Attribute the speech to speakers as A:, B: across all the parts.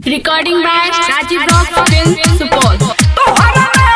A: Recording by Rajiv Rock Film Support.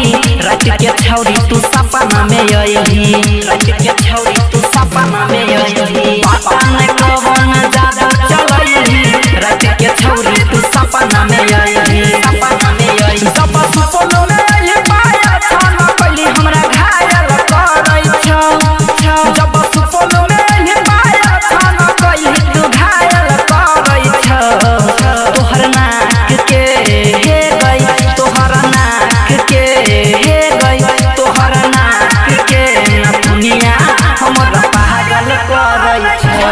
B: छौरी तू सपना में आइली रात के छौरी तू सपना में आइली पता नहीं कौन जादू चलैली रात के छौरी तू सपना में आइली जब सुपनो में आइली पाया छाना पहली हमरा घायल करई छ जब सुपनो में आइली पाया छाना पहली तू घायल करई छ तोहर नाक के हे गई तोहर नाक के हे गई तोहर नाक के नथुनिया हमरा पागल करई छ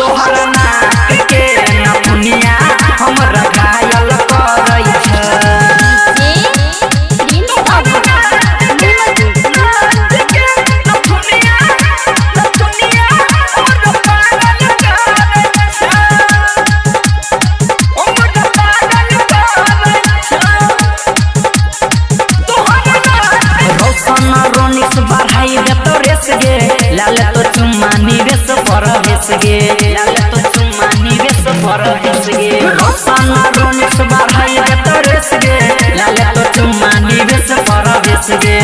B: तोहर नाक के नथुनिया हमरा घायल करई छ लाल तो चुम्मा निवेश पर हेस गे लाल तो चुम्मा निवेश पर हेस गे रोशन रोनिस बढ़ाई दे तो रेस गे लाल तो चुम्मा निवेश पर हेस गे